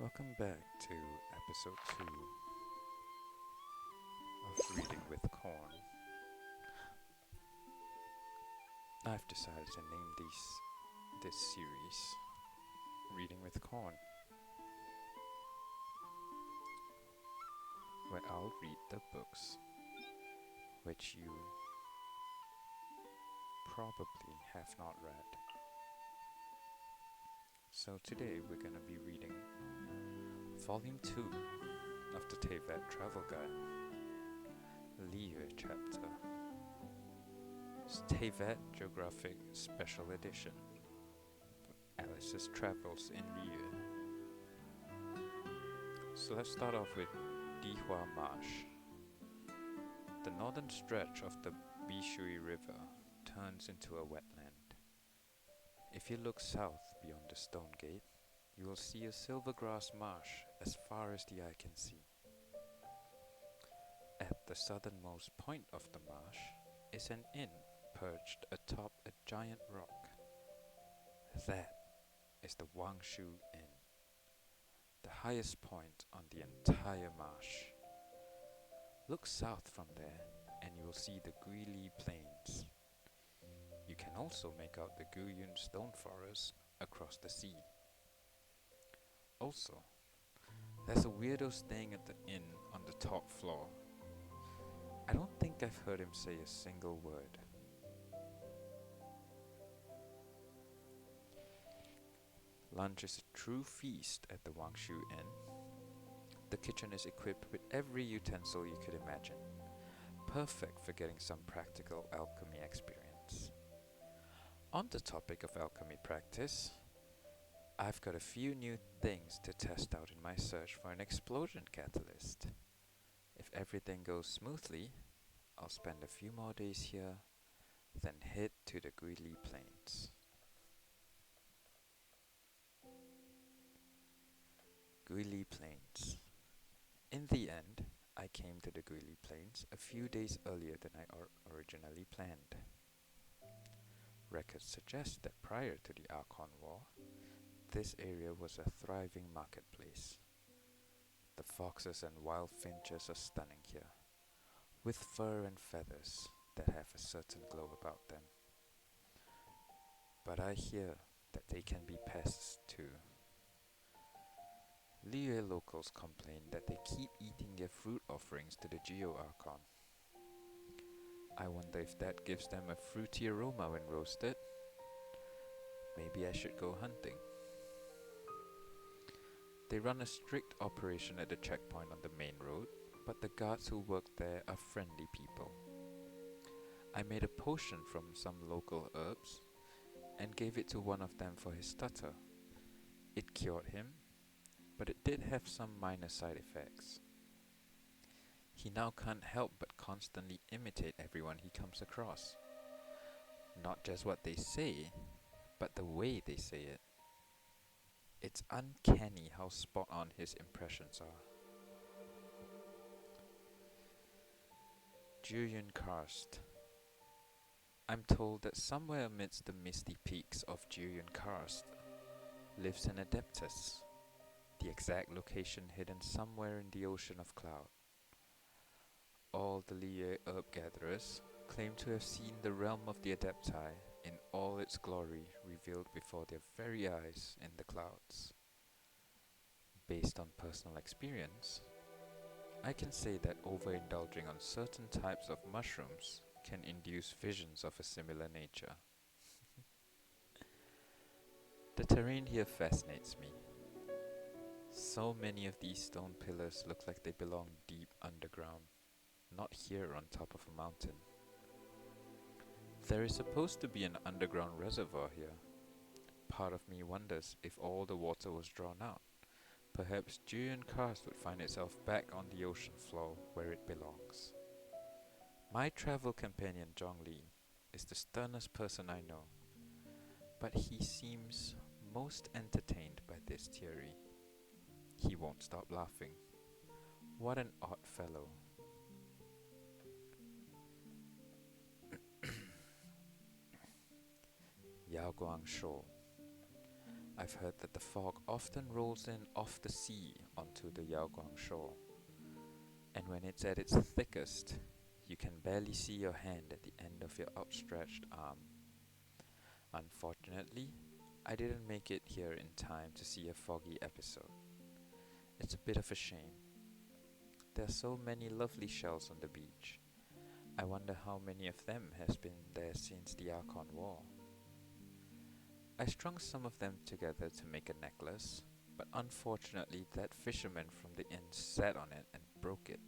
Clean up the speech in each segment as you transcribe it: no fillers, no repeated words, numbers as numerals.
Welcome back to episode 2 of Reading with Corn. I've decided to name this series Reading with Corn, where I'll read the books which you probably have not read. So today we're going to be reading Volume 2 of the Teyvat Travel Guide, Liyue chapter. Teyvat Geographic Special Edition, Alice's Travels in Liyue. So let's start off with Dihua Marsh. The northern stretch of the Bishui River turns into a wetland. If you look south beyond the stone gate, you will see a silver grass marsh as far as the eye can see. At the southernmost point of the marsh is an inn perched atop a giant rock. That is the Wangshu Inn, the highest point on the entire marsh. Look south from there and you will see the Guili Plains. You can also make out the Guyun stone forest across the sea. Also, there's a weirdo staying at the inn on the top floor. I don't think I've heard him say a single word. Lunch is a true feast at the Wangshu Inn. The kitchen is equipped with every utensil you could imagine, perfect for getting some practical alchemy experience. On the topic of alchemy practice, I've got a few new things to test out in my search for an explosion catalyst. If everything goes smoothly, I'll spend a few more days here, then head to the Guili Plains. Guili Plains. In the end, I came to the Guili Plains a few days earlier than I originally planned. Records suggest that prior to the Archon War, this area was a thriving marketplace. The foxes and wild finches are stunning here, with fur and feathers that have a certain glow about them. But I hear that they can be pests too. Liyue locals complain that they keep eating their fruit offerings to the Geo-Archon. I wonder if that gives them a fruity aroma when roasted. Maybe I should go hunting. They run a strict operation at the checkpoint on the main road, but the guards who work there are friendly people. I made a potion from some local herbs and gave it to one of them for his stutter. It cured him, but it did have some minor side effects. He now can't help but constantly imitate everyone he comes across. Not just what they say, but the way they say it. It's uncanny how spot on his impressions are. Juyun Karst. I'm told that somewhere amidst the misty peaks of Juyun Karst lives an Adeptus, the exact location hidden somewhere in the ocean of cloud. All the Liyue herb gatherers claim to have seen the realm of the Adepti in all its glory revealed before their very eyes in the clouds. Based on personal experience, I can say that overindulging on certain types of mushrooms can induce visions of a similar nature. The terrain here fascinates me. So many of these stone pillars look like they belong deep underground, not here on top of a mountain. There is supposed to be an underground reservoir here. Part of me wonders if all the water was drawn out. Perhaps Juyun Karst would find itself back on the ocean floor where it belongs. My travel companion Zhongli is the sternest person I know, but he seems most entertained by this theory. He won't stop laughing. What an odd fellow. Yaoguang Shou. I've heard that the fog often rolls in off the sea onto the Yaoguang shore, and when it's at its thickest, you can barely see your hand at the end of your outstretched arm. Unfortunately, I didn't make it here in time to see a foggy episode. It's a bit of a shame. There are so many lovely shells on the beach. I wonder how many of them has been there since the Archon War. I strung some of them together to make a necklace, but unfortunately that fisherman from the inn sat on it and broke it.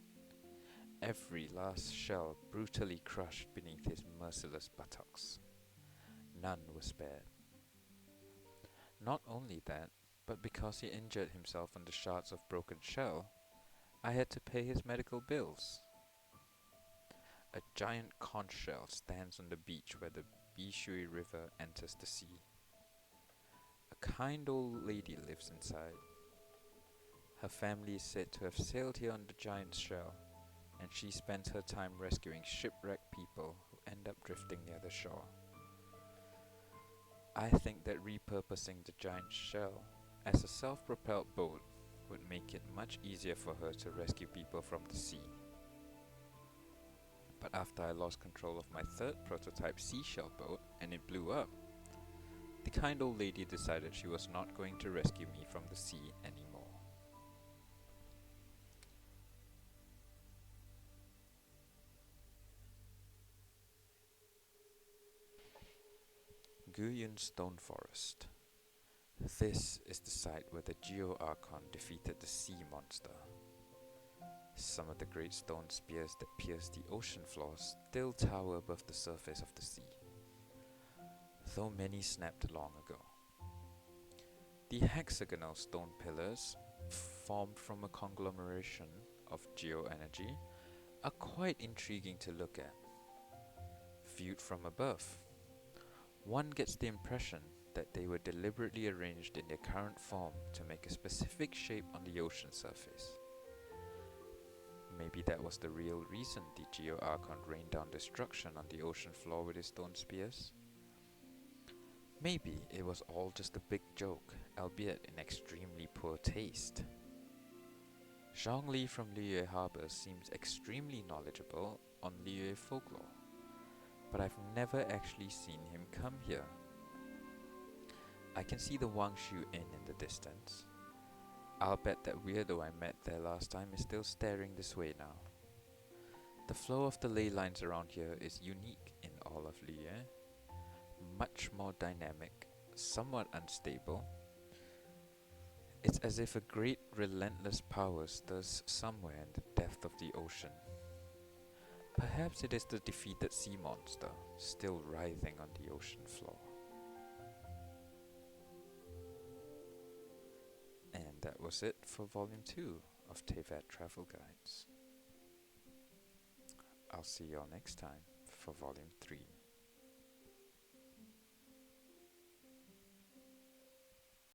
Every last shell brutally crushed beneath his merciless buttocks. None was spared. Not only that, but because he injured himself on the shards of broken shell, I had to pay his medical bills. A giant conch shell stands on the beach where the Bishui River enters the sea. A kind old lady lives inside. Her family is said to have sailed here on the giant shell, and she spends her time rescuing shipwrecked people who end up drifting near the shore. I think that repurposing the giant shell as a self-propelled boat would make it much easier for her to rescue people from the sea. But after I lost control of my third prototype seashell boat and it blew up, the kind old lady decided she was not going to rescue me from the sea anymore. Guyun Stone Forest. This is the site where the Geo-Archon defeated the sea monster. Some of the great stone spears that pierce the ocean floor still tower above the surface of the sea, though many snapped long ago. The hexagonal stone pillars, formed from a conglomeration of geo-energy, are quite intriguing to look at. Viewed from above, one gets the impression that they were deliberately arranged in their current form to make a specific shape on the ocean surface. Maybe that was the real reason the Geo-Archon rained down destruction on the ocean floor with his stone spears. Maybe it was all just a big joke, albeit in extremely poor taste. Zhongli from Liyue Harbor seems extremely knowledgeable on Liyue folklore, but I've never actually seen him come here. I can see the Wangshu Inn in the distance. I'll bet that weirdo I met there last time is still staring this way now. The flow of the ley lines around here is unique in all of Liyue. Much more dynamic, somewhat unstable. It's as if a great relentless power stirs somewhere in the depth of the ocean. Perhaps it is the defeated sea monster, still writhing on the ocean floor. And that was it for Volume 2 of Teyvat Travel Guides. I'll see you all next time for Volume 3.